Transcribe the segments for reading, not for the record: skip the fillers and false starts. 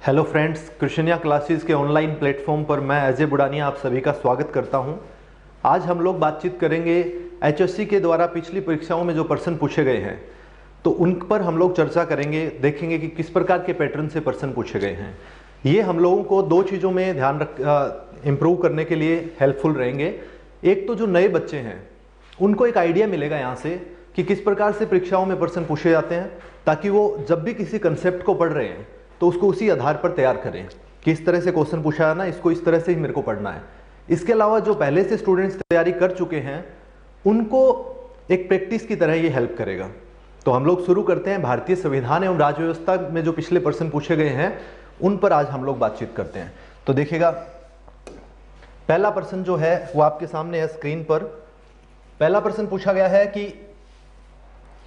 Hello friends, Krishniya classes के online platform पर मैं अजय बुडानिया आप सभी का स्वागत करता हूं। आज हम लोग बातचीत करेंगे एचएससी के द्वारा पिछली परीक्षाओं में जो प्रश्न पूछे गए हैं तो उन पर हम लोग चर्चा करेंगे, देखेंगे कि किस प्रकार के पैटर्न से प्रश्न पूछे गए हैं। ये हम लोगों को दो चीज़ों में ध्यान इम्प्रूव करने के लिए हेल्पफुल रहेंगे। एक तो जो नए बच्चे हैं उनको एक आइडिया मिलेगा यहाँ से कि किस प्रकार से परीक्षाओं में प्रश्न पूछे जाते हैं, ताकि वो जब भी किसी कंसेप्ट को पढ़ रहे हैं तो उसको उसी आधार पर तैयार करें कि इस तरह से क्वेश्चन पूछा है ना, इसको इस तरह से ही मेरे को पढ़ना है। इसके अलावा जो पहले से स्टूडेंट्स तैयारी कर चुके हैं उनको एक प्रैक्टिस की तरह ये हेल्प करेगा। तो हम लोग शुरू करते हैं। भारतीय संविधान एवं राज्य व्यवस्था में जो पिछले प्रश्न पूछे गए हैं उन पर आज हम लोग बातचीत करते हैं। तो देखिएगा, पहला प्रश्न जो है वो आपके सामने है स्क्रीन पर। पहला प्रश्न पूछा गया है कि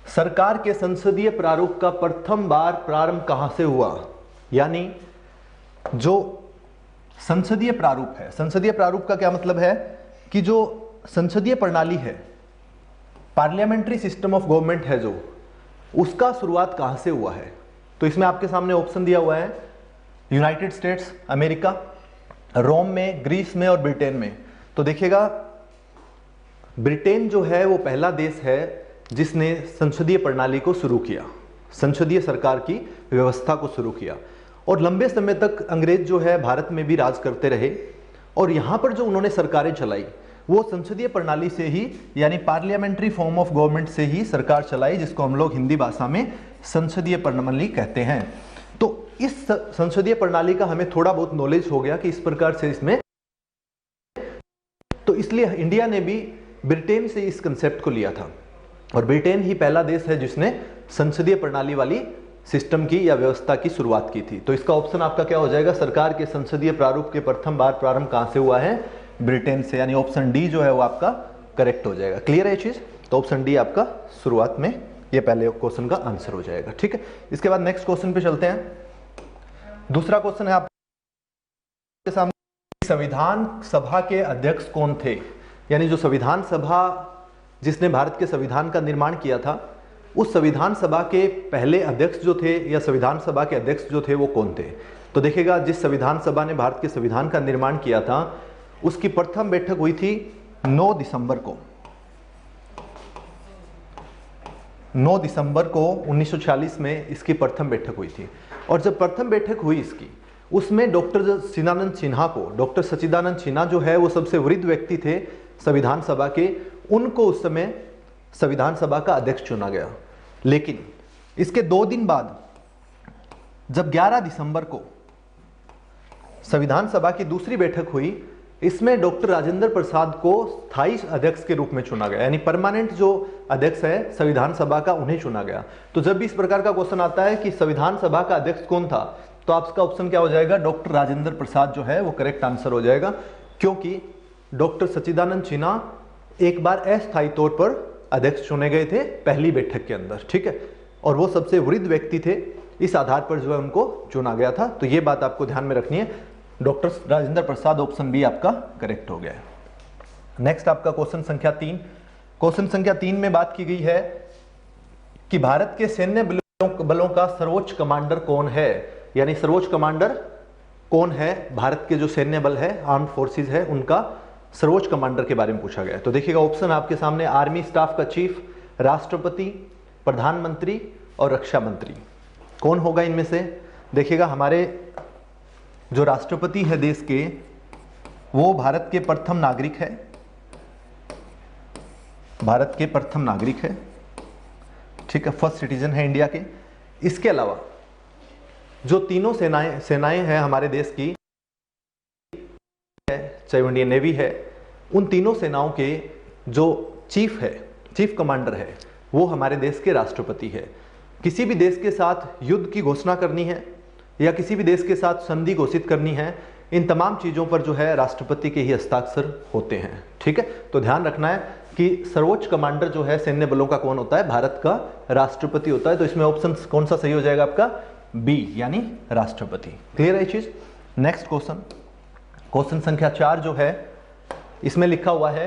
सरकार के संसदीय प्रारूप का प्रथम बार प्रारंभ कहां से हुआ। यानी जो संसदीय प्रारूप है, संसदीय प्रारूप का क्या मतलब है कि जो संसदीय प्रणाली है, पार्लियामेंट्री सिस्टम ऑफ गवर्नमेंट है, जो उसका शुरुआत कहां से हुआ है। तो इसमें आपके सामने ऑप्शन दिया हुआ है यूनाइटेड स्टेट्स अमेरिका, रोम में, ग्रीस में और ब्रिटेन में। तो देखिएगा, ब्रिटेन जो है वो पहला देश है जिसने संसदीय प्रणाली को शुरू किया, संसदीय सरकार की व्यवस्था को शुरू किया। और लंबे समय तक अंग्रेज जो है भारत में भी राज करते रहे और यहाँ पर जो उन्होंने सरकारें चलाई वो संसदीय प्रणाली से ही, यानी पार्लियामेंट्री फॉर्म ऑफ गवर्नमेंट से ही सरकार चलाई, जिसको हम लोग हिंदी भाषा में संसदीय प्रणाली कहते हैं। तो इस संसदीय प्रणाली का हमें थोड़ा बहुत नॉलेज हो गया कि इस प्रकार से इसमें, तो इसलिए इंडिया ने भी ब्रिटेन से इस कंसेप्ट को लिया था और ब्रिटेन ही पहला देश है जिसने संसदीय प्रणाली वाली सिस्टम की या व्यवस्था की शुरुआत की थी। तो इसका ऑप्शन आपका क्या हो जाएगा, सरकार के संसदीय प्रारूप के प्रथम बार प्रारंभ कहां से हुआ है, ब्रिटेन से, यानी ऑप्शन डी जो है वो आपका करेक्ट हो जाएगा। क्लियर है ये चीज। तो ऑप्शन डी आपका शुरुआत में ये पहले क्वेश्चन का आंसर हो जाएगा। ठीक है, इसके बाद नेक्स्ट क्वेश्चन पे चलते हैं। दूसरा क्वेश्चन है आपके सामने, संविधान सभा के अध्यक्ष कौन थे। यानी जो संविधान सभा जिसने भारत के संविधान का निर्माण किया था, उस संविधान सभा के पहले अध्यक्ष जो थे या संविधान सभा के अध्यक्ष जो थे वो कौन थे। तो देखिएगा, जिस संविधान सभा ने भारत के संविधान का निर्माण किया था उसकी प्रथम बैठक हुई थी 9 दिसंबर को। 9 दिसंबर को 1946 में इसकी प्रथम बैठक हुई थी। और जब प्रथम बैठक हुई इसकी, उसमें डॉक्टर सच्चिदानंद सिन्हा को, डॉक्टर सच्चिदानंद सिन्हा जो है वो सबसे वृद्ध व्यक्ति थे संविधान सभा के, उनको उस समय संविधान सभा का अध्यक्ष चुना गया। लेकिन इसके 2 दिन बाद जब 11 दिसंबर को संविधान सभा की दूसरी बैठक हुई, इसमें डॉक्टर राजेंद्र प्रसाद को स्थायी अध्यक्ष के रूप में चुना गया, यानी परमानेंट जो अध्यक्ष है संविधान सभा का उन्हें चुना गया। तो जब भी इस प्रकार का क्वेश्चन आता है कि संविधान सभा का अध्यक्ष कौन था, तो आपका ऑप्शन क्या हो जाएगा, डॉक्टर राजेंद्र प्रसाद जो है वो करेक्ट आंसर हो जाएगा, क्योंकि डॉक्टर सच्चिदानंद सिन्हा एक बार अस्थायी तौर पर अध्यक्ष चुने गए थे पहली बैठक के अंदर। ठीक है, और वो सबसे वृद्ध व्यक्ति थे, इस आधार पर जो है उनको चुना गया था। तो ये बात आपको ध्यान में रखनी है, doctor Rajendra Prasad, option B आपका करेक्ट हो गया है। नेक्स्ट आपका क्वेश्चन संख्या 3। क्वेश्चन संख्या 3 में बात की गई है कि भारत के सैन्य बलों का सर्वोच्च कमांडर कौन है। यानी सर्वोच्च कमांडर कौन है, भारत के जो सैन्य बल है, आर्म्ड फोर्सेज है, उनका सर्वोच्च कमांडर के बारे में पूछा गया है। तो देखिएगा, ऑप्शन आपके सामने आर्मी स्टाफ का चीफ, राष्ट्रपति, प्रधानमंत्री और रक्षा मंत्री। कौन होगा इनमें से। देखिएगा, हमारे जो राष्ट्रपति है देश के, वो भारत के प्रथम नागरिक है, भारत के प्रथम नागरिक है। ठीक है, फर्स्ट सिटीजन है इंडिया के। इसके अलावा जो तीनों सेनाएं हैं हमारे देश की, चाहे इंडियन नेवी है, उन तीनों सेनाओं के जो चीफ है, चीफ कमांडर है, वो हमारे देश के राष्ट्रपति है। किसी भी देश के साथ युद्ध की घोषणा करनी है या किसी भी देश के साथ संधि घोषित करनी है, इन तमाम चीज़ों पर जो है राष्ट्रपति के ही हस्ताक्षर होते हैं। ठीक है, तो ध्यान रखना है कि सर्वोच्च कमांडर जो है सैन्य बलों का कौन होता है, भारत का राष्ट्रपति होता है। तो इसमें ऑप्शन कौन सा सही हो जाएगा आपका, बी, यानी राष्ट्रपति। क्लियर है ये चीज। नेक्स्ट क्वेश्चन, क्वेश्चन संख्या 4 जो है, इसमें लिखा हुआ है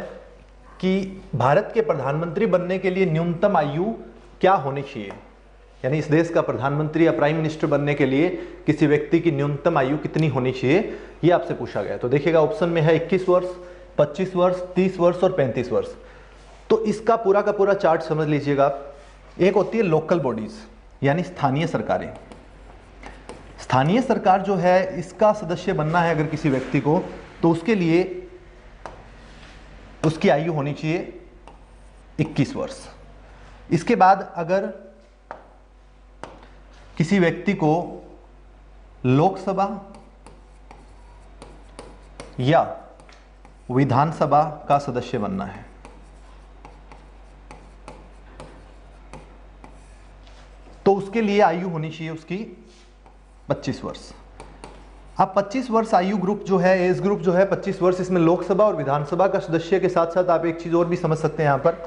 कि भारत के प्रधानमंत्री बनने के लिए न्यूनतम आयु क्या होनी चाहिए। यानी इस देश का प्रधानमंत्री या प्राइम मिनिस्टर बनने के लिए किसी व्यक्ति की न्यूनतम आयु कितनी होनी चाहिए, ये आपसे पूछा गया। तो देखिएगा ऑप्शन में है 21 वर्ष, 25 वर्ष, 30 वर्ष और 35 वर्ष। तो इसका पूरा का पूरा चार्ट समझ लीजिएगा। एक होती है लोकल बॉडीज, यानी स्थानीय सरकारें। स्थानीय सरकार जो है, इसका सदस्य बनना है अगर किसी व्यक्ति को, तो उसके लिए उसकी आयु होनी चाहिए 21 वर्ष। इसके बाद अगर किसी व्यक्ति को लोकसभा या विधानसभा का सदस्य बनना है, तो उसके लिए आयु होनी चाहिए उसकी 25 वर्ष। अब 25 वर्ष आयु ग्रुप जो है, एज ग्रुप जो है 25 वर्ष, इसमें लोकसभा और विधानसभा का सदस्य के साथ साथ आप एक चीज और भी समझ सकते हैं यहां पर,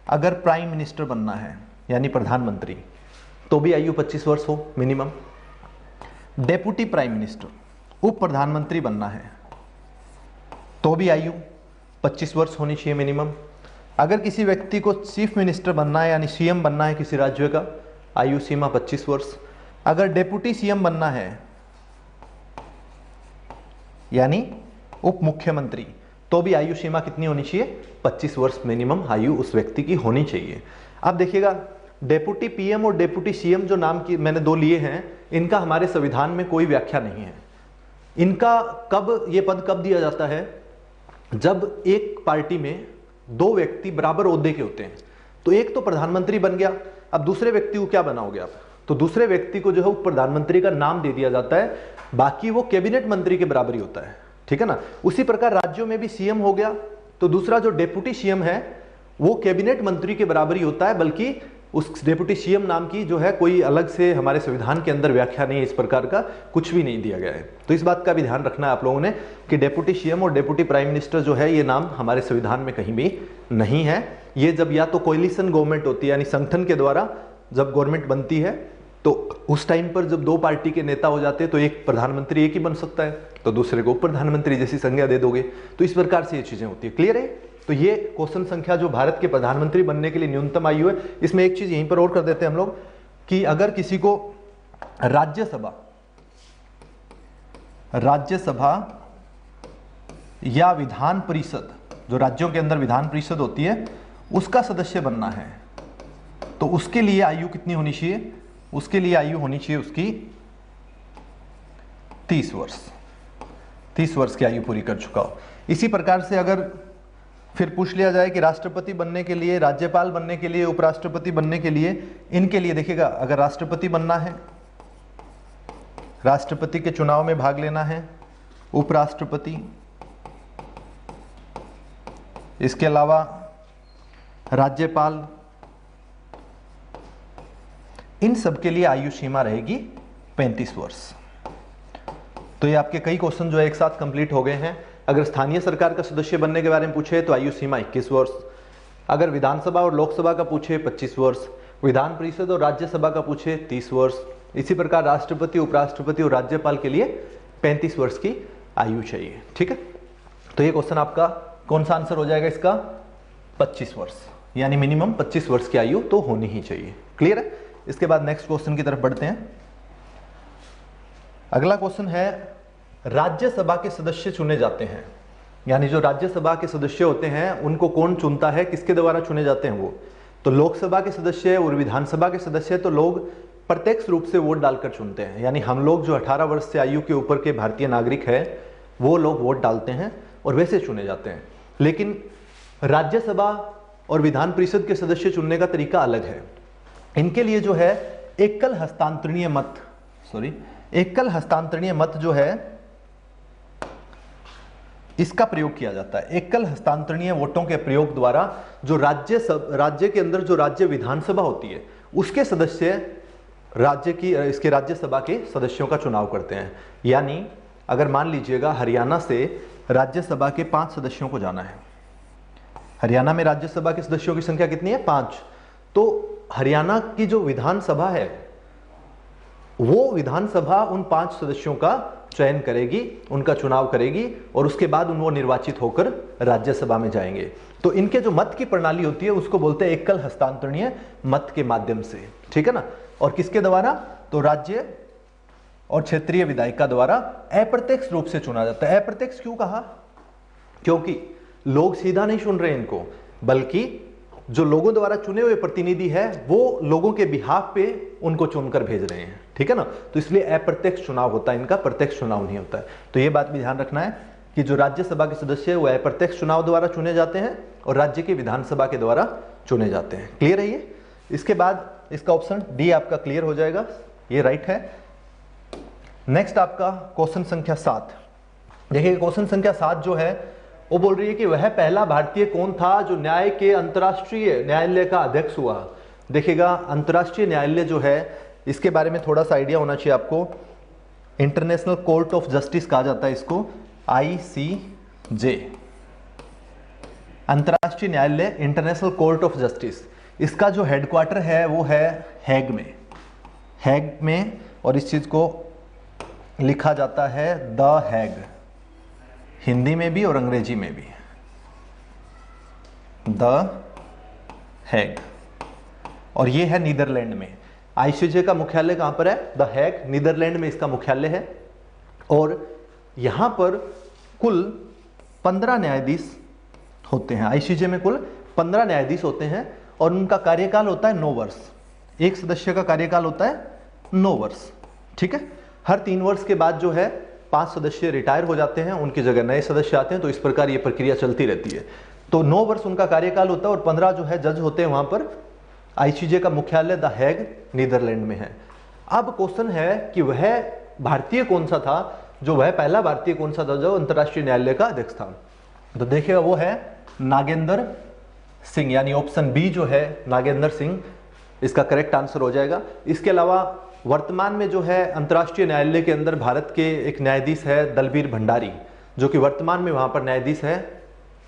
अगर प्राइम मिनिस्टर बनना है यानी प्रधानमंत्री, तो भी आयु 25 वर्ष हो मिनिमम। डेप्यूटी प्राइम मिनिस्टर, उप प्रधानमंत्री बनना है, तो भी आयु 25 वर्ष होनी चाहिए मिनिमम। अगर किसी व्यक्ति को चीफ मिनिस्टर बनना है यानी सीएम बनना है किसी राज्य का, आयु सीमा 25 वर्ष। अगर डेप्यूटी सीएम बनना है यानी उप मुख्यमंत्री, तो भी आयु सीमा कितनी होनी चाहिए, 25 वर्ष मिनिमम आयु उस व्यक्ति की होनी चाहिए। अब देखिएगा, डेप्यूटी पीएम और डेप्यूटी सीएम जो नाम की मैंने दो लिए हैं, इनका हमारे संविधान में कोई व्याख्या नहीं है। इनका कब, ये पद कब दिया जाता है, जब एक पार्टी में दो व्यक्ति बराबर ओहदे के होते हैं। तो एक तो प्रधानमंत्री बन गया, अब दूसरे व्यक्ति को क्या बनाओगे आप, तो दूसरे व्यक्ति को जो है उप प्रधानमंत्री का नाम दे दिया जाता है, बाकी वो कैबिनेट मंत्री के बराबर ही होता है, ठीक है ना। उसी प्रकार राज्यों में भी सीएम हो गया, तो दूसरा जो डेप्यूटी सीएम है वो कैबिनेट मंत्री के बराबर ही होता है, बल्कि उस डेप्यूटी सीएम नाम की जो है कोई अलग से हमारे संविधान के अंदर व्याख्या नहीं है, इस प्रकार का कुछ भी नहीं दिया गया है। तो इस बात का भी ध्यान रखना है आप लोगों ने कि डेप्यूटी सीएम और डेप्यूटी प्राइम मिनिस्टर जो है, ये नाम हमारे संविधान में कहीं भी नहीं है। ये जब या तो कोएलिशन गवर्नमेंट होती है, यानी संगठन के द्वारा जब गवर्नमेंट बनती है, तो उस टाइम पर जब दो पार्टी के नेता हो जाते हैं, तो एक प्रधानमंत्री एक ही बन सकता है, तो दूसरे को उप प्रधानमंत्री जैसी संज्ञा दे दोगे। तो इस प्रकार से ये चीजें होती है। क्लियर है। तो ये क्वेश्चन संख्या जो भारत के प्रधानमंत्री बनने के लिए न्यूनतम आयु है, इसमें एक चीज यहीं पर और कर देते हैं हम लोग कि अगर किसी को राज्यसभा या विधान परिषद, जो राज्यों के अंदर विधान परिषद होती है, उसका सदस्य बनना है, तो उसके लिए आयु कितनी होनी चाहिए, उसके लिए आयु होनी चाहिए उसकी 30 वर्ष। 30 वर्ष की आयु पूरी कर चुका हो। इसी प्रकार से अगर फिर पूछ लिया जाए कि राष्ट्रपति बनने के लिए, राज्यपाल बनने के लिए, उपराष्ट्रपति बनने के लिए, इनके लिए देखिएगा, अगर राष्ट्रपति बनना है, राष्ट्रपति के चुनाव में भाग लेना है, उपराष्ट्रपति, इसके अलावा राज्यपाल, इन सब के लिए आयु सीमा रहेगी 35 वर्ष। तो ये आपके कई क्वेश्चन जो है एक साथ कंप्लीट हो गए हैं। अगर स्थानीय सरकार का सदस्य बनने के बारे में पूछे तो आयु सीमा 21 वर्ष। अगर विधानसभा और लोकसभा का पूछे 25 वर्ष। विधान परिषद और राज्यसभा का पूछे 30 वर्ष। इसी प्रकार राष्ट्रपति, उपराष्ट्रपति और राज्यपाल के लिए 35 वर्ष की आयु चाहिए। ठीक है, तो ये क्वेश्चन आपका कौन सा आंसर हो जाएगा इसका, 25 वर्ष, यानी मिनिमम 25 वर्ष की आयु तो होनी ही चाहिए। क्लियर है। इसके बाद नेक्स्ट क्वेश्चन की तरफ बढ़ते हैं। अगला क्वेश्चन है, राज्यसभा के सदस्य चुने जाते हैं, यानी जो राज्यसभा के सदस्य होते हैं उनको कौन चुनता है, किसके द्वारा चुने जाते हैं वो, तो लोकसभा के सदस्य और विधानसभा के सदस्य तो लोग प्रत्यक्ष रूप से वोट डालकर चुनते हैं, यानी हम लोग जो 18 वर्ष से आयु के ऊपर के भारतीय नागरिक है वो लोग वोट डालते हैं और वैसे चुने जाते हैं। लेकिन राज्यसभा और विधान परिषद के सदस्य चुनने का तरीका अलग है। इनके लिए जो है एकल हस्तांतरणीय मत जो है इसका प्रयोग किया जाता है। एकल हस्तांतरणीय वोटों के प्रयोग द्वारा जो राज्य के अंदर जो राज्य विधानसभा होती है उसके सदस्य इसके राज्यसभा के सदस्यों का चुनाव करते हैं। यानी अगर मान लीजिएगा हरियाणा से राज्यसभा के 5 सदस्यों को जाना है, हरियाणा में राज्यसभा के सदस्यों की संख्या कितनी है, 5, तो हरियाणा की जो विधानसभा है वो विधानसभा उन 5 सदस्यों का चयन करेगी, उनका चुनाव करेगी और उसके बाद वो निर्वाचित होकर राज्यसभा में जाएंगे। तो इनके जो मत की प्रणाली होती है उसको बोलते हैं एकल हस्तांतरणीय मत के माध्यम से। ठीक है ना। और किसके द्वारा? तो राज्य और क्षेत्रीय विधायिका द्वारा अप्रत्यक्ष रूप से चुना जाता है। अप्रत्यक्ष क्यों कहा? क्योंकि लोग सीधा नहीं चुन रहे इनको, बल्कि जो लोगों द्वारा चुने हुए प्रतिनिधि है वो लोगों के बिहाफ पे उनको चुनकर भेज रहे हैं, ठीक है ना। तो इसलिए अप्रत्यक्ष चुनाव होता है इनका, प्रत्यक्ष चुनाव नहीं होता है। तो ये बात भी ध्यान रखना है कि जो राज्यसभा के सदस्य है वो अप्रत्यक्ष चुनाव द्वारा चुने जाते हैं और राज्य की विधानसभा के द्वारा चुने जाते हैं। क्लियर है ये? इसके बाद इसका ऑप्शन डी आपका क्लियर हो जाएगा, ये राइट है। नेक्स्ट आपका क्वेश्चन संख्या 7। देखिए क्वेश्चन संख्या 7 जो है वो बोल रही है कि वह पहला भारतीय कौन था जो न्याय के अंतर्राष्ट्रीय न्यायालय का अध्यक्ष हुआ। देखिएगा अंतर्राष्ट्रीय न्यायालय जो है इसके बारे में थोड़ा सा आइडिया होना चाहिए आपको। इंटरनेशनल कोर्ट ऑफ जस्टिस कहा जाता है इसको, ICJ, अंतर्राष्ट्रीय न्यायालय, इंटरनेशनल कोर्ट ऑफ जस्टिस। इसका जो हेडक्वार्टर है वो है हैग में, हैग में, और इस चीज को लिखा जाता है द हैग, हिंदी में भी और अंग्रेजी में भी, द हैग, और ये है नीदरलैंड में। ICJ का मुख्यालय कहां पर है? द हैग, नीदरलैंड में इसका मुख्यालय है। और यहां पर कुल 15 न्यायाधीश होते हैं। ICJ में कुल 15 न्यायाधीश होते हैं और उनका कार्यकाल होता है 9 वर्ष। एक सदस्य का कार्यकाल होता है 9 वर्ष, ठीक है। हर 3 वर्ष के बाद जो है 5 सदस्य रिटायर हो जाते हैं, उनकी जगह नए सदस्य आते हैं। तो इस प्रकार ये प्रक्रिया चलती रहती है। तो 9 वर्ष उनका कार्यकाल होता है और 15 जो है जज होते हैं वहां पर। ICJ का मुख्यालय द हैग नीदरलैंड में है। अब क्वेश्चन है कि वह भारतीय कौन सा था, जो वह पहला भारतीय कौन सा था जो अंतर्राष्ट्रीय न्यायालय का अध्यक्ष था। तो देखिएगा वो है नागेंद्र सिंह, यानी ऑप्शन बी जो है नागेंद्र सिंह, इसका करेक्ट आंसर हो जाएगा। इसके अलावा वर्तमान में जो है अंतर्राष्ट्रीय न्यायालय के अंदर भारत के एक न्यायाधीश है दलवीर भंडारी, जो कि वर्तमान में वहां पर न्यायाधीश है।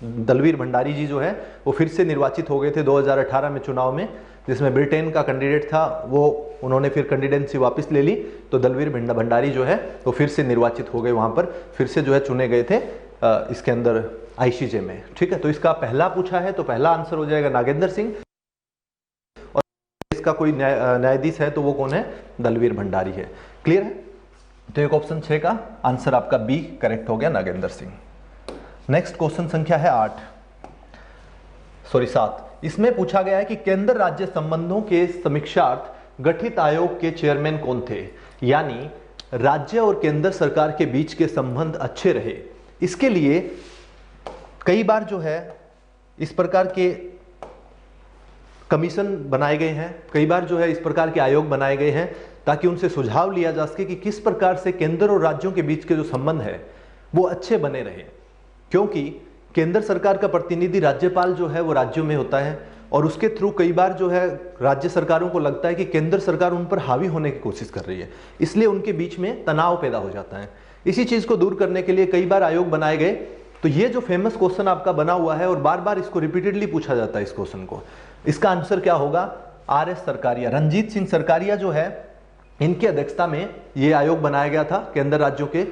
दलवीर भंडारी जी जो है वो फिर से निर्वाचित हो गए थे 2018 में चुनाव में, जिसमें ब्रिटेन का कैंडिडेट था वो, उन्होंने फिर कैंडिडेंसी वापस ले ली। तो दलवीर भंडारी जो है वो फिर से निर्वाचित हो गए, वहां पर फिर से जो है चुने गए थे इसके अंदर ICJ में, ठीक है। तो इसका पहला पूछा है तो पहला आंसर हो जाएगा नागेंद्र सिंह, और इसका कोई न्यायाधीश है तो वो कौन है? दलवीर भंडारी है। क्लियर है? तो एक ऑप्शन 6 का आंसर आपका बी करेक्ट हो गया, नागेंद्र सिंह। नेक्स्ट क्वेश्चन संख्या है 7। इसमें पूछा गया है कि केंद्र राज्य संबंधों के समीक्षार्थ गठित आयोग के चेयरमैन कौन थे। यानी राज्य और केंद्र सरकार के बीच के संबंध अच्छे रहे, इसके लिए कई बार जो है इस प्रकार के कमीशन बनाए गए हैं, कई बार जो है इस प्रकार के आयोग बनाए गए हैं ताकि उनसे सुझाव लिया जा सके कि किस प्रकार से केंद्र और राज्यों के बीच के जो संबंध है वो अच्छे बने रहे। क्योंकि केंद्र सरकार का प्रतिनिधि राज्यपाल जो है वो राज्यों में होता है और उसके थ्रू कई बार जो है राज्य सरकारों को लगता है कि केंद्र सरकार उन पर हावी होने की कोशिश कर रही है, इसलिए उनके बीच में तनाव पैदा हो जाता है। इसी चीज को दूर करने के लिए कई बार आयोग बनाए गए। तो ये जो फेमस क्वेश्चन आपका बना हुआ है और बार बार इसको रिपीटेडली पूछा जाता है इस क्वेश्चन को, इसका आंसर क्या होगा? RS सरकारिया, रणजीत सिंह सरकारिया जो है इनकी अध्यक्षता में ये आयोग बनाया गया था। केंद्र राज्यों के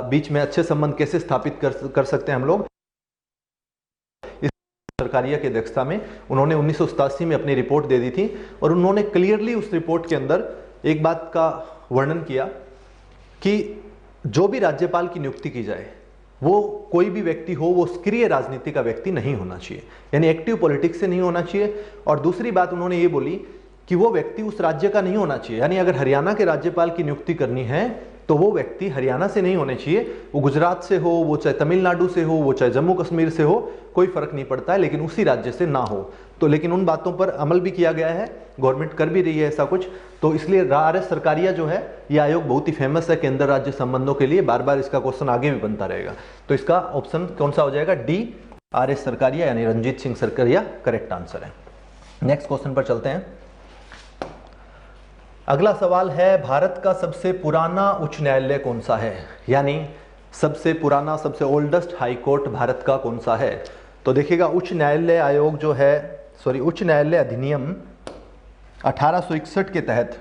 बीच में अच्छे संबंध कैसे स्थापित कर सकते हैं हम लोग, इस सरकारिया की अध्यक्षता में उन्होंने 1987 में अपनी रिपोर्ट दे दी थी और उन्होंने क्लियरली उस रिपोर्ट के अंदर एक बात का वर्णन किया कि जो भी राज्यपाल की नियुक्ति की जाए वो कोई भी व्यक्ति हो वो सक्रिय राजनीति का व्यक्ति नहीं होना चाहिए, यानी एक्टिव पॉलिटिक्स से नहीं होना चाहिए। और दूसरी बात उन्होंने ये बोली कि वो व्यक्ति उस राज्य का नहीं होना चाहिए, यानी अगर हरियाणा के राज्यपाल की नियुक्ति करनी है तो वो व्यक्ति हरियाणा से नहीं होने चाहिए, वो गुजरात से हो, वो चाहे तमिलनाडु से हो, वो चाहे जम्मू कश्मीर से हो, कोई फर्क नहीं पड़ता है, लेकिन उसी राज्य से ना हो। तो लेकिन उन बातों पर अमल भी किया गया है, गवर्नमेंट कर भी रही है ऐसा कुछ। तो इसलिए RS सरकारिया जो है ये आयोग बहुत ही फेमस है केंद्र राज्य संबंधों के लिए, बार बार इसका क्वेश्चन आगे भी बनता रहेगा। तो इसका ऑप्शन कौन सा हो जाएगा? D, RS सरकारिया यानी रणजीत सिंह सरकारिया करेक्ट आंसर है। नेक्स्ट क्वेश्चन पर चलते हैं। अगला सवाल है भारत का सबसे पुराना उच्च न्यायालय कौन सा है, यानी सबसे पुराना, सबसे ओल्डेस्ट हाई कोर्ट भारत का कौन सा है। तो देखिएगा उच्च न्यायालय आयोग जो है, उच्च न्यायालय अधिनियम 1861 के तहत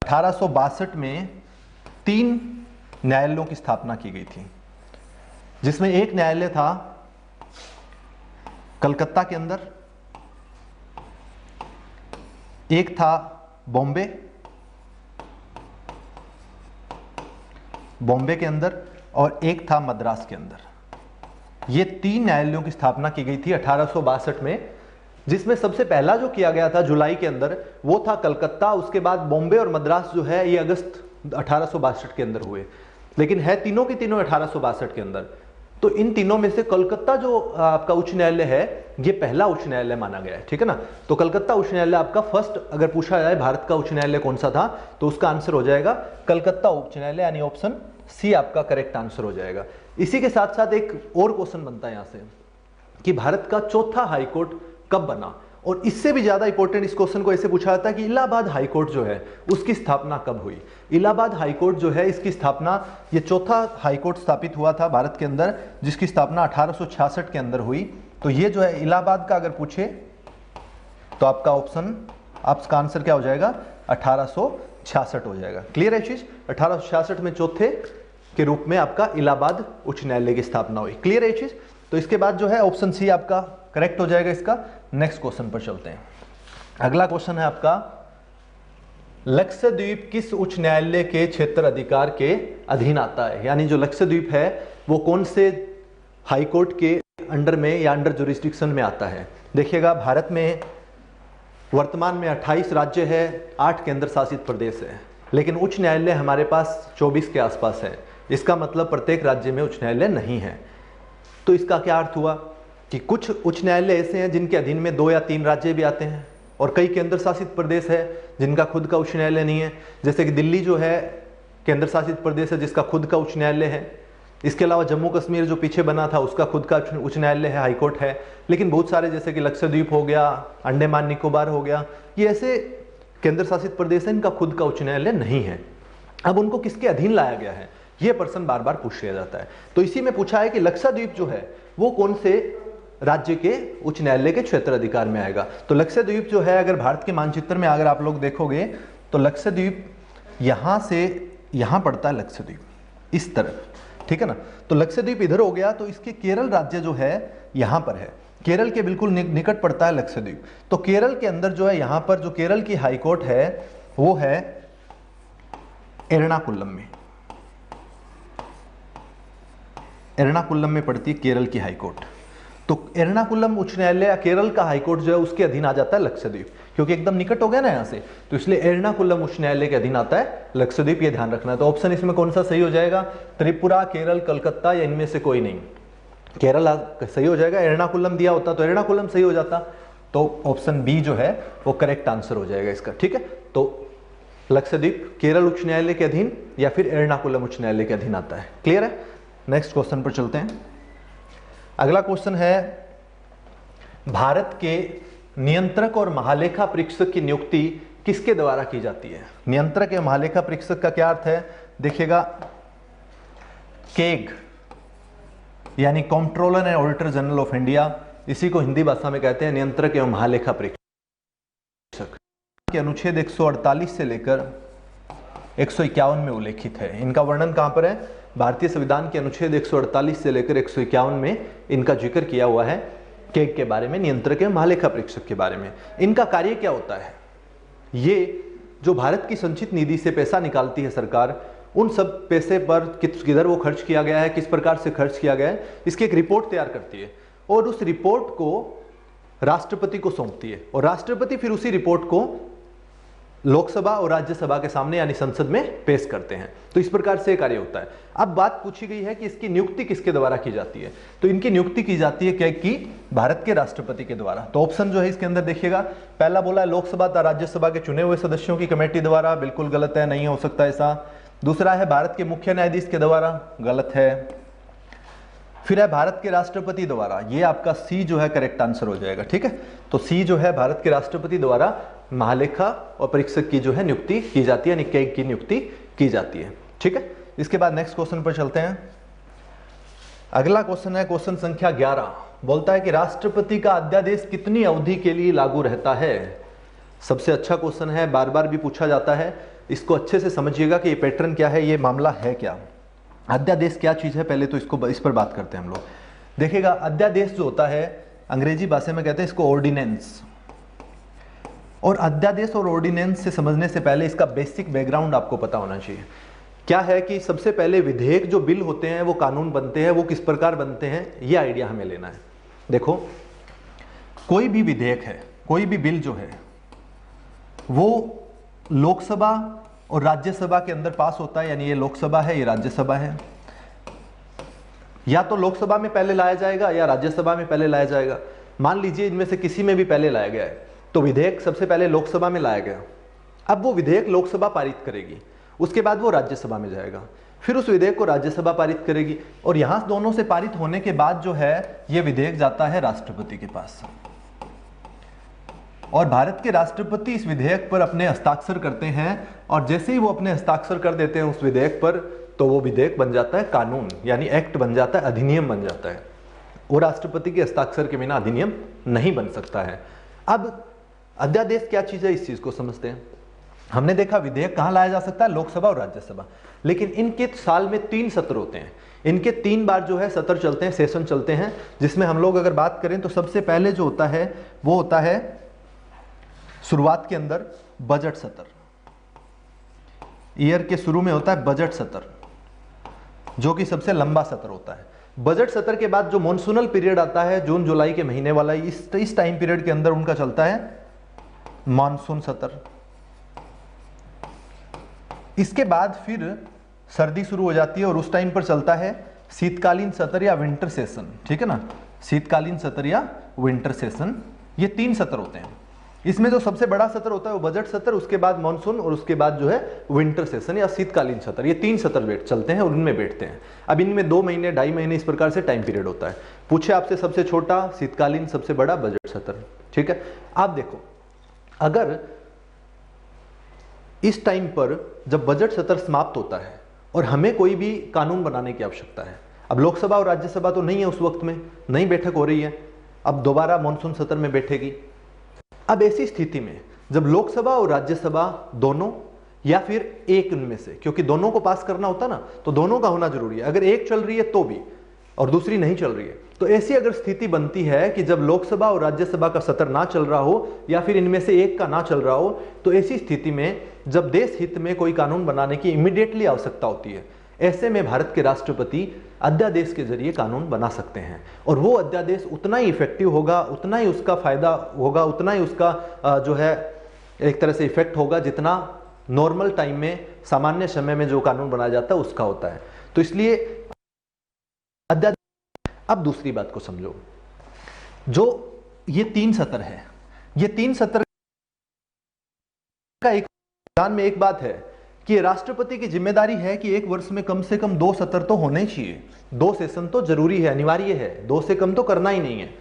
1862 में 3 न्यायालयों की स्थापना की गई थी, जिसमें एक न्यायालय था कलकत्ता के अंदर, एक था बॉम्बे, बॉम्बे के अंदर, और एक था मद्रास के अंदर। ये 3 न्यायालयों की स्थापना की गई थी 1862 में, जिसमें सबसे पहला जो किया गया था जुलाई के अंदर वो था कलकत्ता। उसके बाद बॉम्बे और मद्रास जो है ये अगस्त 1862 के अंदर हुए, लेकिन है तीनों की तीनों 1862 के अंदर। तो इन तीनों में से कलकत्ता जो आपका उच्च न्यायालय है ये पहला उच्च न्यायालय माना गया है, ठीक है ना। तो कलकत्ता उच्च न्यायालय आपका फर्स्ट, अगर पूछा जाए भारत का उच्च न्यायालय कौन सा था तो उसका आंसर हो जाएगा कलकत्ता उच्च न्यायालय, यानी ऑप्शन सी आपका करेक्ट आंसर हो जाएगा। इसी के साथ साथ एक और क्वेश्चन बनता है यहां से कि भारत का चौथा हाईकोर्ट कब बना, और इससे भी ज्यादा इंपॉर्टेंट इस क्वेश्चन को ऐसे पूछा जाता है कि इलाहाबाद हाईकोर्ट जो है उसकी स्थापना कब हुई। इलाहाबाद हाईकोर्ट जो है इसकी स्थापना, ये चौथा हाईकोर्ट स्थापित हुआ था भारत के अंदर, जिसकी स्थापना 1866 के अंदर हुई। तो ये जो है इलाहाबाद का अगर पूछे तो आपका ऑप्शन, आपका आंसर क्या हो जाएगा 1866 हो जाएगा। क्लियर है चीज, 1866 में चौथे के रूप में आपका इलाहाबाद उच्च न्यायालय की स्थापना हुई। क्लियर है चीज। तो इसके बाद जो है ऑप्शन सी आपका करेक्ट हो जाएगा इसका। नेक्स्ट क्वेश्चन पर चलते हैं। अगला क्वेश्चन है आपका, लक्षद्वीप किस उच्च न्यायालय के क्षेत्र अधिकार के अधीन आता है, यानी जो लक्षद्वीप है वो कौन से हाईकोर्ट के अंडर में या अंडर जुरिस्डिक्शन में आता है। देखिएगा भारत में वर्तमान में 28 राज्य है, 8 केंद्र शासित प्रदेश है, लेकिन उच्च न्यायालय हमारे पास 24 के आसपास है। इसका मतलब प्रत्येक राज्य में उच्च न्यायालय नहीं है। तो इसका क्या अर्थ हुआ कि कुछ उच्च न्यायालय ऐसे हैं जिनके अधीन में 2 या 3 राज्य भी आते हैं, और कई केंद्र शासित प्रदेश है जिनका खुद का उच्च न्यायालय नहीं है। जैसे कि दिल्ली जो है केंद्र शासित प्रदेश है जिसका खुद का उच्च न्यायालय है। इसके अलावा जम्मू कश्मीर जो पीछे बना था उसका खुद का उच्च न्यायालय है, हाईकोर्ट है। लेकिन बहुत सारे जैसे कि लक्षद्वीप हो गया, अंडमान निकोबार हो गया, ये ऐसे केंद्र शासित प्रदेश है इनका खुद का उच्च न्यायालय नहीं है। अब उनको किसके अधीन लाया गया है ये प्रश्न बार बार पूछ लिया जाता है। तो इसी में पूछा है कि लक्षद्वीप जो है वो कौन से राज्य के उच्च न्यायालय के क्षेत्र अधिकार में आएगा। तो लक्षद्वीप जो है अगर भारत के मानचित्र में अगर आप लोग देखोगे तो लक्षद्वीप यहां से यहां पड़ता है, लक्षद्वीप इस तरफ, ठीक है ना। तो लक्षद्वीप इधर हो गया, तो इसके केरल राज्य जो है यहां पर है, केरल के बिल्कुल निकट पड़ता है लक्षद्वीप। तो केरल के अंदर जो है यहां पर जो केरल की हाईकोर्ट है वो है एर्नाकुलम में, एर्नाकुलम में पड़ती है केरल की हाईकोर्ट। तो एर्नाकुलम उच्च न्यायालय या केरल का हाईकोर्ट जो है उसके अधीन आ जाता है लक्षद्वीप, क्योंकि एकदम निकट हो गया ना यहाँ से, तो इसलिए एर्नाकुलम उच्च न्यायालय के अधीन आता है लक्षद्वीप, ये ध्यान रखना है। तो ऑप्शन इसमें कौन सा सही हो जाएगा, त्रिपुरा, केरल, कलकत्ता या इनमें से कोई नहीं। केरल सही हो जाएगा, एर्नाकुलम दिया होता तो एर्नाकुलम सही हो जाता, तो ऑप्शन बी जो है वो करेक्ट आंसर हो जाएगा इसका, ठीक है। तो लक्षद्वीप केरल उच्च न्यायालय के अधीन या फिर एर्नाकुलम उच्च न्यायालय के अधीन आता है। क्लियर है। नेक्स्ट क्वेश्चन पर चलते हैं। अगला क्वेश्चन है, भारत के नियंत्रक और महालेखा परीक्षक की नियुक्ति किसके द्वारा की जाती है। नियंत्रक या महालेखा परीक्षक का क्या अर्थ है, देखिएगा केग यानी controller and auditor general of India, इसी को हिंदी भाषा में कहते हैं नियंत्रक एवं महालेखा परीक्षक। के अनुच्छेद 148 से लेकर 151 में उल्लेखित है। इनका वर्णन कहां पर है, भारतीय संविधान के अनुच्छेद 148 से लेकर 151 में इनका जिक्र किया हुआ है केग के बारे में, नियंत्रक एवं महालेखा परीक्षक के बारे में। इनका कार्य क्या होता है, ये जो भारत की संचित निधि से पैसा निकालती है सरकार, उन सब पैसे पर किधर वो खर्च किया गया है, किस प्रकार से खर्च किया गया है, इसकी एक रिपोर्ट तैयार करती है और उस रिपोर्ट को राष्ट्रपति को सौंपती है, और राष्ट्रपति फिर उसी रिपोर्ट को लोकसभा और राज्यसभा के सामने यानी संसद में पेश करते हैं। तो इस प्रकार से कार्य होता है। अब बात पूछी गई है कि इसकी नियुक्ति किसके द्वारा की जाती है, तो इनकी नियुक्ति की जाती है क्या कि भारत के राष्ट्रपति के द्वारा। तो ऑप्शन जो है इसके अंदर देखिएगा, पहला बोला है लोकसभा तथा राज्यसभा के चुने हुए सदस्यों की कमेटी द्वारा, बिल्कुल गलत है, नहीं हो सकता ऐसा। दूसरा है भारत के मुख्य न्यायाधीश के द्वारा, गलत है। फिर है भारत के राष्ट्रपति द्वारा, ये आपका सी जो है करेक्ट आंसर हो जाएगा, ठीक है। तो सी जो है भारत के राष्ट्रपति द्वारा महालेखा और परीक्षक की जो है नियुक्ति की जाती है, यानी केग की नियुक्ति की जाती है, ठीक है। इसके बाद नेक्स्ट क्वेश्चन पर चलते हैं। अगला क्वेश्चन है क्वेश्चन संख्या 11, बोलता है कि राष्ट्रपति का अध्यादेश कितनी अवधि के लिए लागू रहता है। सबसे अच्छा क्वेश्चन है, बार बार भी पूछा जाता है, इसको अच्छे से समझिएगा कि ये पैटर्न क्या है, ये मामला है क्या। अध्यादेश क्या चीज है, पहले तो इसको इस पर बात करते हैं हम लोग। देखिएगा अध्यादेश जो होता है अंग्रेजी भाषा में कहते हैं इसको ऑर्डिनेंस, और अध्यादेश और ऑर्डिनेंस से समझने से पहले इसका बेसिक बैकग्राउंड आपको पता होना चाहिए। क्या है कि सबसे पहले विधेयक जो बिल होते हैं वो कानून बनते हैं, वो किस प्रकार बनते हैं ये आइडिया हमें लेना है। देखो, कोई भी विधेयक है, कोई भी बिल जो है वो लोकसभा और राज्यसभा के अंदर पास होता है, यानी ये लोकसभा है, ये राज्यसभा है। या तो लोकसभा में पहले लाया जाएगा या राज्यसभा में पहले लाया जाएगा। मान लीजिए इनमें से किसी में भी पहले लाया गया है, तो विधेयक सबसे पहले लोकसभा में लाया गया। अब वो विधेयक लोकसभा पारित करेगी, उसके बाद वो राज्यसभा में जाएगा, फिर उस विधेयक को राज्यसभा पारित करेगी, और यहां दोनों से पारित होने के बाद जो है ये विधेयक जाता है राष्ट्रपति के पास, और भारत के राष्ट्रपति इस विधेयक पर अपने हस्ताक्षर करते हैं। और जैसे ही वो अपने हस्ताक्षर कर देते हैं उस विधेयक पर, तो वो विधेयक बन जाता है कानून, यानी एक्ट बन जाता है, अधिनियम बन जाता है। वो राष्ट्रपति के हस्ताक्षर के बिना अधिनियम नहीं बन सकता है। अब अध्यादेश क्या चीज है, इस चीज को समझते हैं। हमने देखा विधेयक कहां लाया जा सकता है, लोकसभा और राज्यसभा, लेकिन इनके साल में 3 सत्र होते हैं। इनके 3 बार जो है सत्र चलते हैं, सेशन चलते हैं, जिसमें हम लोग अगर बात करें तो सबसे पहले जो होता है वो होता है शुरुआत के अंदर बजट सत्र। ईयर के शुरू में होता है बजट सत्र, जो कि सबसे लंबा सत्र होता है। बजट सत्र के बाद जो मॉनसूनल पीरियड आता है, जून जुलाई के महीने वाला, इस टाइम पीरियड के अंदर उनका चलता है मानसून सत्र। इसके बाद फिर सर्दी शुरू हो जाती है और उस टाइम पर चलता है शीतकालीन सत्र या विंटर सेशन, ठीक है ना, शीतकालीन सत्र या विंटर सेशन। ये 3 सत्र होते हैं। इसमें जो सबसे बड़ा सत्र होता है वो बजट सत्र, उसके बाद मॉनसून, और उसके बाद जो है विंटर सेशन या शीतकालीन सत्र। ये 3 सत्र चलते हैं और उनमें बैठते हैं। अब इनमें 2 महीने 2.5 महीने इस प्रकार से टाइम पीरियड होता है। पूछे आपसे सबसे छोटा शीतकालीन, सबसे बड़ा बजट सत्र, ठीक है। आप देखो, अगर इस टाइम पर जब बजट सत्र समाप्त होता है और हमें कोई भी कानून बनाने की आवश्यकता है, अब लोकसभा और राज्यसभा तो नहीं है उस वक्त में, नई बैठक हो रही है, अब दोबारा मॉनसून सत्र में बैठेगी। अब ऐसी स्थिति में जब लोकसभा और राज्यसभा दोनों या फिर एक उनमें से, क्योंकि दोनों को पास करना होता ना, तो दोनों का होना जरूरी है। अगर एक चल रही है तो भी और दूसरी नहीं चल रही है, तो ऐसी अगर स्थिति बनती है कि जब लोकसभा और राज्यसभा का सत्र ना चल रहा हो या फिर इनमें से एक का ना चल रहा हो, तो ऐसी स्थिति में जब देश हित में कोई कानून बनाने की इमीडिएटली आवश्यकता होती है, ऐसे में भारत के राष्ट्रपति अध्यादेश के जरिए कानून बना सकते हैं। और वो अध्यादेश उतना ही इफेक्टिव होगा, उतना ही उसका फायदा होगा, उतना ही उसका जो है एक तरह से इफेक्ट होगा जितना नॉर्मल टाइम में, सामान्य समय में जो कानून बनाया जाता है उसका होता है। तो इसलिए अध्यादेश। अब दूसरी बात को समझो, जो ये 3 सत्र है, ये 3 सत्र का एक ध्यान में एक बात है कि राष्ट्रपति की जिम्मेदारी है कि एक वर्ष में कम से कम 2 सत्र तो होने चाहिए, 2 सेशन तो जरूरी है, अनिवार्य है, 2 से कम तो करना ही नहीं है,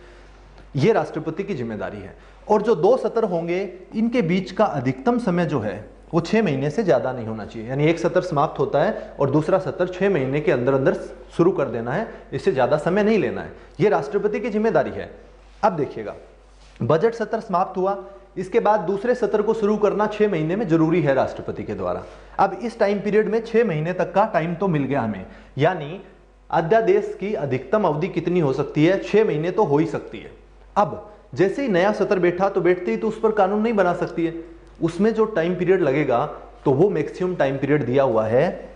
ये राष्ट्रपति की जिम्मेदारी है। और जो 2 सत्र होंगे इनके बीच का अधिकतम समय जो है वो 6 महीने से ज्यादा नहीं होना चाहिए। यानी एक सत्र समाप्त होता है और दूसरा सत्र 6 महीने के अंदर अंदर शुरू कर देना है, इससे ज्यादा समय नहीं लेना है, ये राष्ट्रपति की जिम्मेदारी है। अब देखिएगा, बजट सत्र समाप्त हुआ, इसके बाद दूसरे सत्र को शुरू करना 6 महीने में जरूरी है राष्ट्रपति के द्वारा। अब इस टाइम पीरियड में 6 महीने तक का टाइम तो मिल गया हमें, यानी अध्यादेश की अधिकतम अवधि कितनी हो सकती है, 6 महीने तो हो ही सकती है। अब जैसे ही नया सत्र बैठा तो बैठते ही तो उस पर कानून नहीं बना सकती है, उसमें जो टाइम पीरियड लगेगा तो वो मैक्सिमम टाइम पीरियड दिया हुआ है,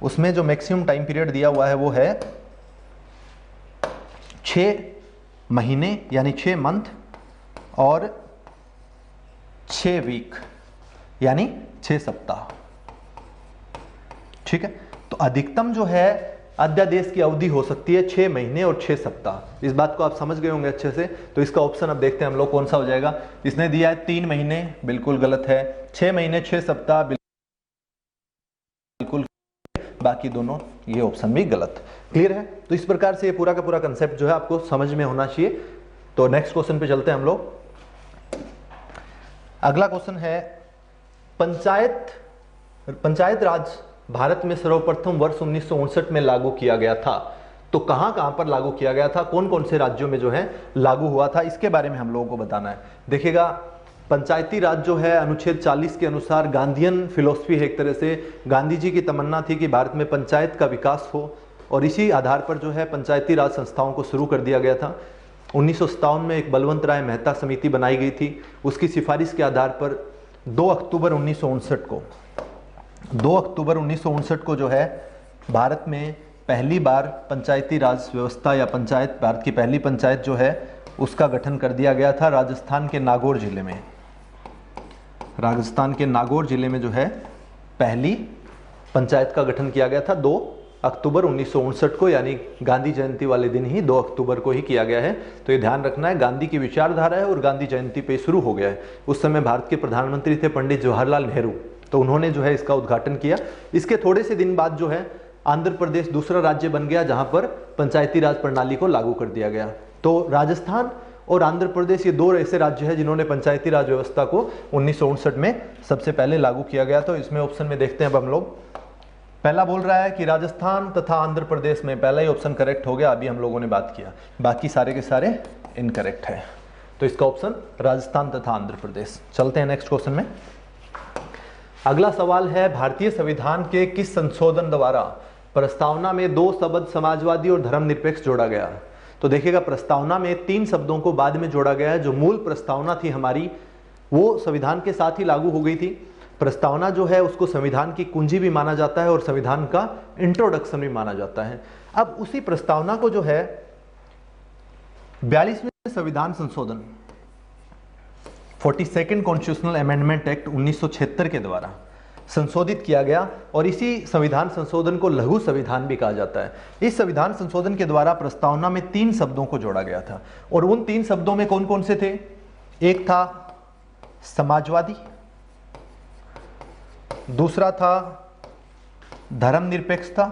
उसमें जो मैक्सिमम टाइम पीरियड दिया हुआ है वो है 6 महीने, यानी 6 मंथ और 6 वीक, यानी 6 सप्ताह, ठीक है। तो अधिकतम जो है अध्यादेश की अवधि हो सकती है 6 महीने और 6 सप्ताह। इस बात को आप समझ गए होंगे अच्छे से। तो इसका ऑप्शन अब देखते हैं हम लोग कौन सा हो जाएगा। इसने दिया है 3 महीने, बिल्कुल गलत है। 6 महीने 6 सप्ताह, बिल्कुल, बाकी दोनों ये ऑप्शन भी गलत। क्लियर है? तो इस प्रकार से ये पूरा का पूरा कंसेप्ट जो है आपको समझ में होना चाहिए। तो नेक्स्ट क्वेश्चन पे चलते हैं हम लोग। अगला क्वेश्चन है, पंचायत राज भारत में सर्वप्रथम वर्ष 1959 में लागू किया गया था। तो कहां कहां पर लागू किया गया था, कौन कौन से राज्यों में जो है लागू हुआ था, इसके बारे में हम लोगों को बताना है। देखिएगा, पंचायती राज जो है अनुच्छेद 40 के अनुसार गांधीयन फिलॉसफी है। एक तरह से गांधी जी की तमन्ना थी कि भारत में पंचायत का विकास हो, और इसी आधार पर जो है पंचायती राज संस्थाओं को शुरू कर दिया गया था। 1957 में एक बलवंत राय मेहता समिति बनाई गई थी। उसकी सिफारिश के आधार पर 2 अक्टूबर 1959 को जो है भारत में पहली बार पंचायती राज व्यवस्था या पंचायत, भारत की पहली पंचायत जो है उसका गठन कर दिया गया था राजस्थान के नागौर जिले में। राजस्थान के नागौर जिले में जो है पहली पंचायत का गठन किया गया था 2 अक्टूबर 1959 को, यानी गांधी जयंती वाले दिन ही 2 अक्टूबर को ही किया गया है। तो ये ध्यान रखना है, गांधी की विचारधारा है और गांधी जयंती पे शुरू हो गया है। उस समय भारत के प्रधानमंत्री थे पंडित जवाहरलाल नेहरू, तो उन्होंने जो है इसका उद्घाटन किया। इसके थोड़े से दिन बाद जो है आंध्र प्रदेश दूसरा राज्य बन गया जहां पर पंचायती राज प्रणाली को लागू कर दिया गया। तो राजस्थान और आंध्र प्रदेश ये 2 ऐसे राज्य हैं जिन्होंने पंचायती राज व्यवस्था को 1959 में सबसे पहले लागू किया गया। तो इसमें ऑप्शन में देखते हैं अब हम लोग, पहला बोल रहा है कि राजस्थान तथा आंध्र प्रदेश में, पहला ही ऑप्शन करेक्ट हो गया, अभी हम लोगों ने बात किया, बाकी सारे के सारे इनकरेक्ट है। तो इसका ऑप्शन राजस्थान तथा आंध्र प्रदेश। चलते हैं नेक्स्ट क्वेश्चन में। अगला सवाल है, भारतीय संविधान के किस संशोधन द्वारा प्रस्तावना में 2 शब्द समाजवादी और धर्मनिरपेक्ष जोड़ा गया? तो देखिएगा, प्रस्तावना में 3 शब्दों को बाद में जोड़ा गया है। जो मूल प्रस्तावना थी हमारी वो संविधान के साथ ही लागू हो गई थी। प्रस्तावना जो है उसको संविधान की कुंजी भी माना जाता है और संविधान का इंट्रोडक्शन भी माना जाता है। अब उसी प्रस्तावना को जो है 42वें संविधान संशोधन 42nd कॉन्स्टिट्यूशनल अमेंडमेंट एक्ट 1976 के द्वारा संशोधित किया गया और इसी संविधान संशोधन को लघु संविधान भी कहा जाता है। इस संविधान संशोधन के द्वारा प्रस्तावना में 3 शब्दों को जोड़ा गया था और उन 3 शब्दों में कौन कौन से थे? एक था समाजवादी, दूसरा था धर्मनिरपेक्षता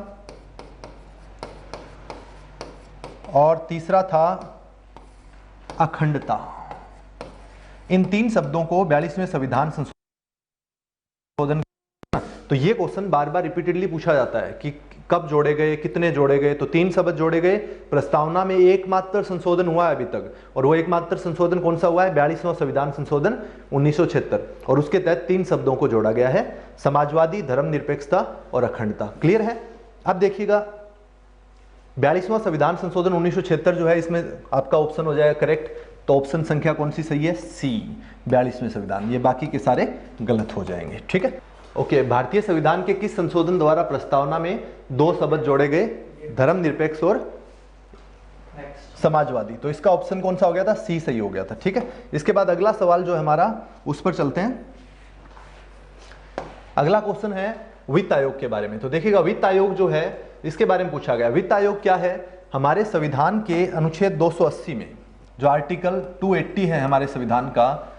और तीसरा था अखंडता। इन 3 शब्दों को 42वें संविधान संशोधन, तो ये क्वेश्चन बार बार रिपीटेडली पूछा जाता है कि कब जोड़े गए, कितने जोड़े गए। तो 3 शब्द जोड़े गए। प्रस्तावना में एकमात्र संशोधन हुआ है अभी तक, और वो एकमात्र संशोधन कौन सा हुआ है? 42वां संविधान संशोधन 1976, और उसके तहत 3 शब्दों को जोड़ा गया है, समाजवादी, धर्मनिरपेक्षता और अखंडता। क्लियर है? अब देखिएगा, 42वां संविधान संशोधन 1976 जो है, इसमें आपका ऑप्शन हो जाएगा करेक्ट। तो ऑप्शन संख्या कौन सी सही है? सी, 42वें संविधान। ये बाकी के सारे गलत हो जाएंगे। ठीक है, ओके। भारतीय संविधान के किस संशोधन द्वारा प्रस्तावना में 2 शब्द जोड़े गए? धर्मनिरपेक्ष और समाजवादी। तो इसका ऑप्शन कौन सा हो गया था? सी सही हो गया था। ठीक है, इसके बाद अगला सवाल जो है हमारा, उस पर चलते हैं। अगला क्वेश्चन है वित्त आयोग के बारे में। तो देखिएगा, वित्त आयोग जो है इसके बारे में पूछा गया। वित्त आयोग क्या है? हमारे संविधान के अनुच्छेद 280 में जो आर्टिकल 280 है हमारे संविधान का,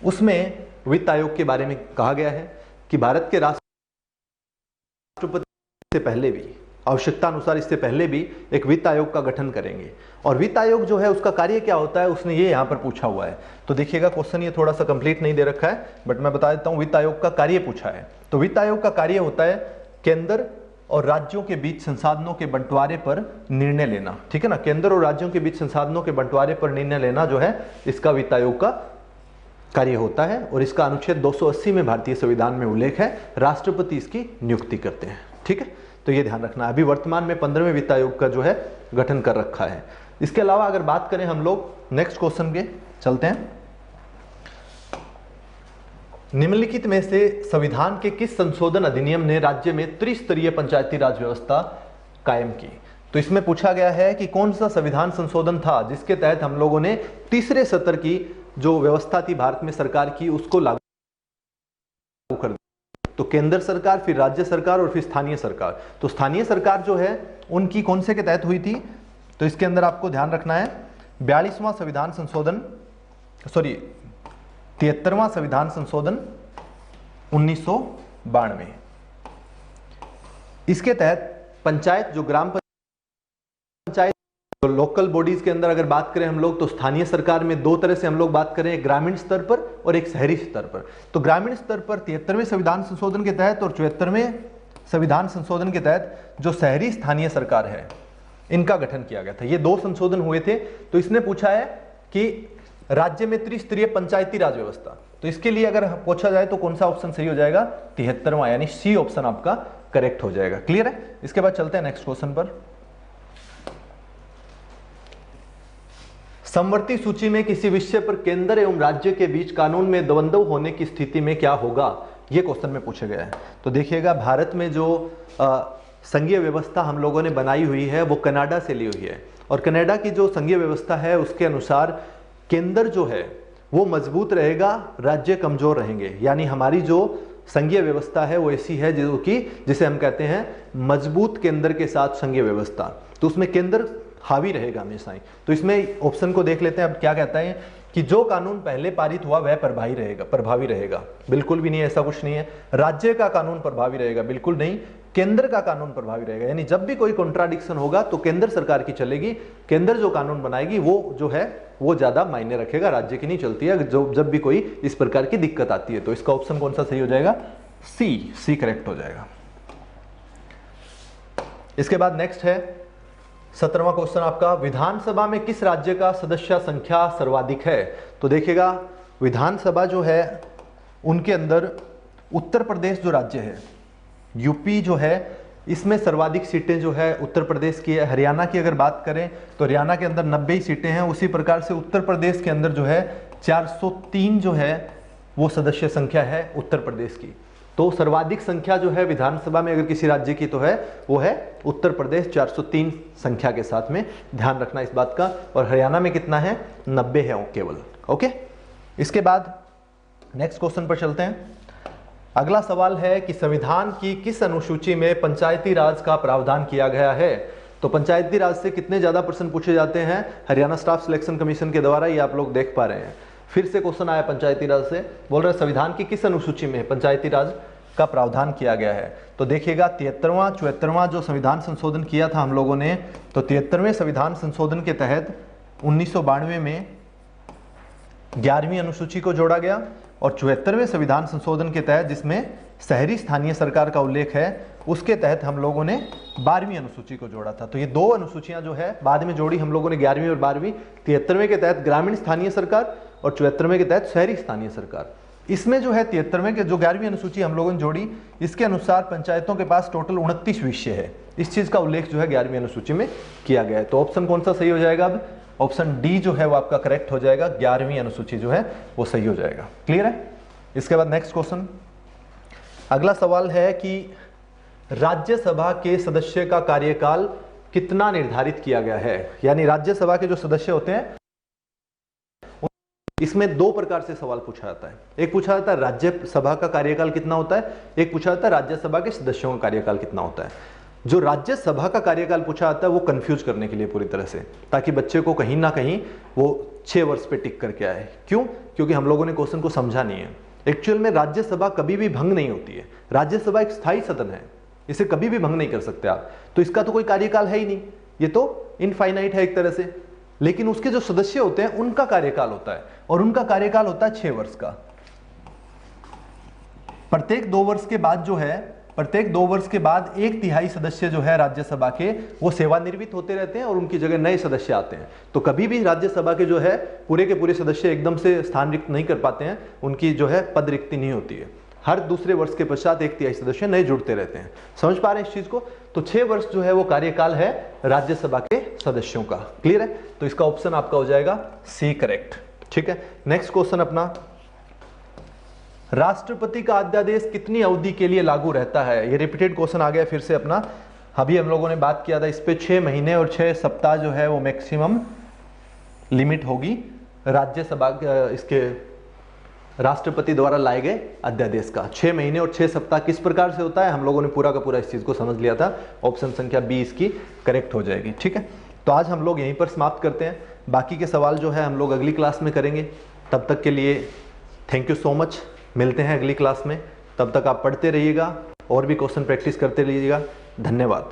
उसमें वित्त आयोग के बारे में कहा गया है कि भारत के राष्ट्रपति से पहले भी, आवश्यकता अनुसार इससे पहले भी एक वित्त आयोग का गठन करेंगे। और वित्त आयोग जो है उसका कार्य क्या होता है, उसने ये यहाँ पर पूछा हुआ है। तो देखिएगा, क्वेश्चन ये थोड़ा सा कंप्लीट नहीं दे रखा है, बट मैं बता देता हूँ वित्त आयोग का कार्य पूछा है। तो वित्त आयोग का कार्य होता है केंद्र और राज्यों के बीच संसाधनों के बंटवारे पर निर्णय लेना। ठीक है ना, केंद्र और राज्यों के बीच संसाधनों के बंटवारे पर निर्णय लेना जो है इसका वित्त आयोग का कार्य होता है। और इसका अनुच्छेद 280 में भारतीय संविधान में उल्लेख है, राष्ट्रपति इसकी नियुक्ति करते हैं। ठीक है, तो ये ध्यान रखना है। अभी वर्तमान में 15वें वित्त आयोग का जो है गठन कर रखा है। इसके अलावा अगर बात करें हम लोग नेक्स्ट क्वेश्चन के, चलते हैं। निम्नलिखित में से संविधान के किस संशोधन अधिनियम ने राज्य में त्रिस्तरीय पंचायती राज व्यवस्था कायम की? तो इसमें पूछा गया है कि कौन सा संविधान संशोधन था जिसके तहत हम लोगों ने तीसरे स्तर की जो व्यवस्था थी भारत में सरकार की, उसको लागू कर दिया। तो केंद्र सरकार, फिर राज्य सरकार और फिर स्थानीय सरकार। तो स्थानीय सरकार जो है उनकी कौन से के तहत हुई थी? तो इसके अंदर आपको ध्यान रखना है 42वां संविधान संशोधन, 73वां संविधान संशोधन 1992। इसके तहत पंचायत, जो ग्राम पंचायत, तो लोकल बॉडीज के अंदर अगर बात करें हम लोग, तो स्थानीय सरकार में 2 तरह से हम लोग बात करें, ग्रामीण स्तर पर और एक शहरी स्तर पर। तो ग्रामीण स्तर पर 73वें संविधान संशोधन के तहत और 74वें संविधान संशोधन के तहत जो शहरी स्थानीय सरकार है, इनका गठन किया गया था। ये 2 संशोधन हुए थे। तो इसने पूछा है कि राज्य में त्रिस्तरीय पंचायती राज व्यवस्था, तो इसके लिए अगर पूछा जाए तो कौन सा ऑप्शन सही हो जाएगा? 73वां, यानी सी ऑप्शन आपका करेक्ट हो जाएगा। क्लियर है? इसके बाद चलते हैं नेक्स्ट क्वेश्चन पर। समवर्ती सूची में किसी विषय पर केंद्र एवं राज्य के बीच कानून में द्वंद्व होने की स्थिति में क्या होगा, ये क्वेश्चन में पूछा गया है। तो देखिएगा, भारत में जो संघीय व्यवस्था हम लोगों ने बनाई हुई है वो कनाडा से ली हुई है, और कनाडा की जो संघीय व्यवस्था है उसके अनुसार केंद्र जो है वो मजबूत रहेगा, राज्य कमजोर रहेंगे। यानी हमारी जो संघीय व्यवस्था है वो ऐसी है जो कि जिसे हम कहते हैं मजबूत केंद्र के साथ संघीय व्यवस्था, तो उसमें केंद्र हावी रहेगा हमेशा ही। तो इसमें ऑप्शन को देख लेते हैं। अब क्या कहता है कि जो कानून पहले पारित हुआ वह प्रभावी रहेगा, बिल्कुल भी नहीं, ऐसा कुछ नहीं है। राज्य का कानून प्रभावी रहेगा, बिल्कुल नहीं। केंद्र का कानून प्रभावी रहेगा, यानी जब भी कोई कॉन्ट्राडिक्शन होगा तो केंद्र सरकार की चलेगी, केंद्र जो कानून बनाएगी वो जो है वो ज्यादा मायने रखेगा, राज्य की नहीं चलती है जो जब भी कोई इस प्रकार की दिक्कत आती है। तो इसका ऑप्शन कौन सा सही हो जाएगा? सी करेक्ट हो जाएगा। इसके बाद नेक्स्ट है 17वां क्वेश्चन आपका, विधानसभा में किस राज्य का सदस्य संख्या सर्वाधिक है? तो देखिएगा, विधानसभा जो है उनके अंदर उत्तर प्रदेश जो राज्य है, यूपी जो है, इसमें सर्वाधिक सीटें जो है उत्तर प्रदेश की है। हरियाणा की अगर बात करें तो हरियाणा के अंदर 90 सीटें हैं। उसी प्रकार से उत्तर प्रदेश के अंदर जो है 403 जो है वो सदस्य संख्या है उत्तर प्रदेश की। तो सर्वाधिक संख्या जो है विधानसभा में अगर किसी राज्य की तो है वो है उत्तर प्रदेश, 403 संख्या के साथ में, ध्यान रखना इस बात का। और हरियाणा में कितना है? 90 है केवल। ओके, इसके बाद नेक्स्ट क्वेश्चन पर चलते हैं। अगला सवाल है कि संविधान की किस अनुसूची में पंचायती राज का प्रावधान किया गया है? तो पंचायती राज से कितने ज्यादा प्रश्न पूछे जाते हैं हरियाणा स्टाफ सिलेक्शन कमीशन के द्वारा, ये आप लोग देख पा रहे हैं। फिर से क्वेश्चन आया पंचायती राज से, बोल रहे संविधान की किस अनुसूची में पंचायती राज का प्रावधान किया गया है? तो देखिएगा, 73वां 74वां जो संविधान संशोधन किया था हम लोगों ने, तो 73वें संविधान संशोधन के तहत 1992 में 11वीं अनुसूची को जोड़ा गया, और 74वें संविधान संशोधन के तहत जिसमें शहरी स्थानीय सरकार का उल्लेख है उसके तहत हम लोगों ने 12वीं अनुसूची को जोड़ा था। तो ये दो अनुसूचियां जो है बाद में जोड़ी हम लोगों ने, 11वीं और 12वीं। 73वें के तहत ग्रामीण स्थानीय सरकार और 74वें के तहत शहरी स्थानीय सरकार। इसमें जो है 73वें के जो 11वीं अनुसूची हम लोगों ने जोड़ी, इसके अनुसार पंचायतों के पास टोटल 29 विषय है। इस चीज का उल्लेख जो है 11वीं अनुसूची में किया गया है। तो ऑप्शन कौन सा सही हो जाएगा? अब ऑप्शन डी जो है वो आपका करेक्ट हो जाएगा, 11वीं अनुसूची जो है वो सही हो जाएगा। क्लियर है? इसके बाद नेक्स्ट क्वेश्चन, अगला सवाल है कि राज्यसभा के सदस्य का कार्यकाल कितना निर्धारित किया गया है? यानी राज्यसभा के जो सदस्य होते हैं इसमें दो प्रकार से सवाल पूछा जाता है। एक पूछा जाता है राज्यसभा का कार्यकाल कितना होता है, एक पूछा जाता है राज्यसभा के सदस्यों का कार्यकाल कितना होता है। जो राज्यसभा का कार्यकाल पूछा जाता है वो कंफ्यूज करने के लिए पूरी तरह से, ताकि बच्चे को कहीं ना कहीं वो 6 वर्ष पे टिक करके आए। क्यों? क्योंकि हम लोगों ने क्वेश्चन को समझा नहीं है। एक्चुअल में राज्यसभा कभी भी भंग नहीं होती है। राज्यसभा एक स्थायी सदन है, इसे कभी भी भंग नहीं कर सकते आप। तो इसका तो कोई कार्यकाल है ही नहीं, ये तो इनफाइनाइट है एक तरह से। लेकिन उसके जो सदस्य होते हैं उनका कार्यकाल होता है, और उनका कार्यकाल होता है 6 वर्ष का। प्रत्येक 2 वर्ष के बाद जो है, प्रत्येक 2 वर्ष के बाद 1/3 सदस्य जो है राज्यसभा के वो सेवानिवृत्त होते रहते हैं और उनकी जगह नए सदस्य आते हैं। तो कभी भी राज्यसभा के जो है पूरे के पूरे सदस्य एकदम से स्थान रिक्त नहीं कर पाते हैं, उनकी जो है पद रिक्ति नहीं होती है। हर दूसरे वर्ष के पश्चात 1/3 सदस्य नए जुड़ते रहते हैं। समझ पा रहे हैं इस चीज को? तो 6 वर्ष जो है वो कार्यकाल है राज्यसभा के सदस्यों का। क्लियर है? तो इसका ऑप्शन आपका हो जाएगा सी करेक्ट। ठीक है, नेक्स्ट क्वेश्चन अपना, राष्ट्रपति का अध्यादेश कितनी अवधि के लिए लागू रहता है? ये रिपीटेड क्वेश्चन आ गया फिर से अपना। अभी हम लोगों ने बात किया था इस पे, 6 महीने और 6 सप्ताह जो है वो मैक्सिमम लिमिट होगी राज्यसभा इसके राष्ट्रपति द्वारा लाए गए अध्यादेश का। 6 महीने और 6 सप्ताह किस प्रकार से होता है हम लोगों ने पूरा का पूरा इस चीज को समझ लिया था। ऑप्शन संख्या बी इसकी करेक्ट हो जाएगी। ठीक है, तो आज हम लोग यहीं पर समाप्त करते हैं। बाकी के सवाल जो है हम लोग अगली क्लास में करेंगे। तब तक के लिए थैंक यू सो मच। मिलते हैं अगली क्लास में। तब तक आप पढ़ते रहिएगा और भी क्वेश्चन प्रैक्टिस करते रहिएगा। धन्यवाद।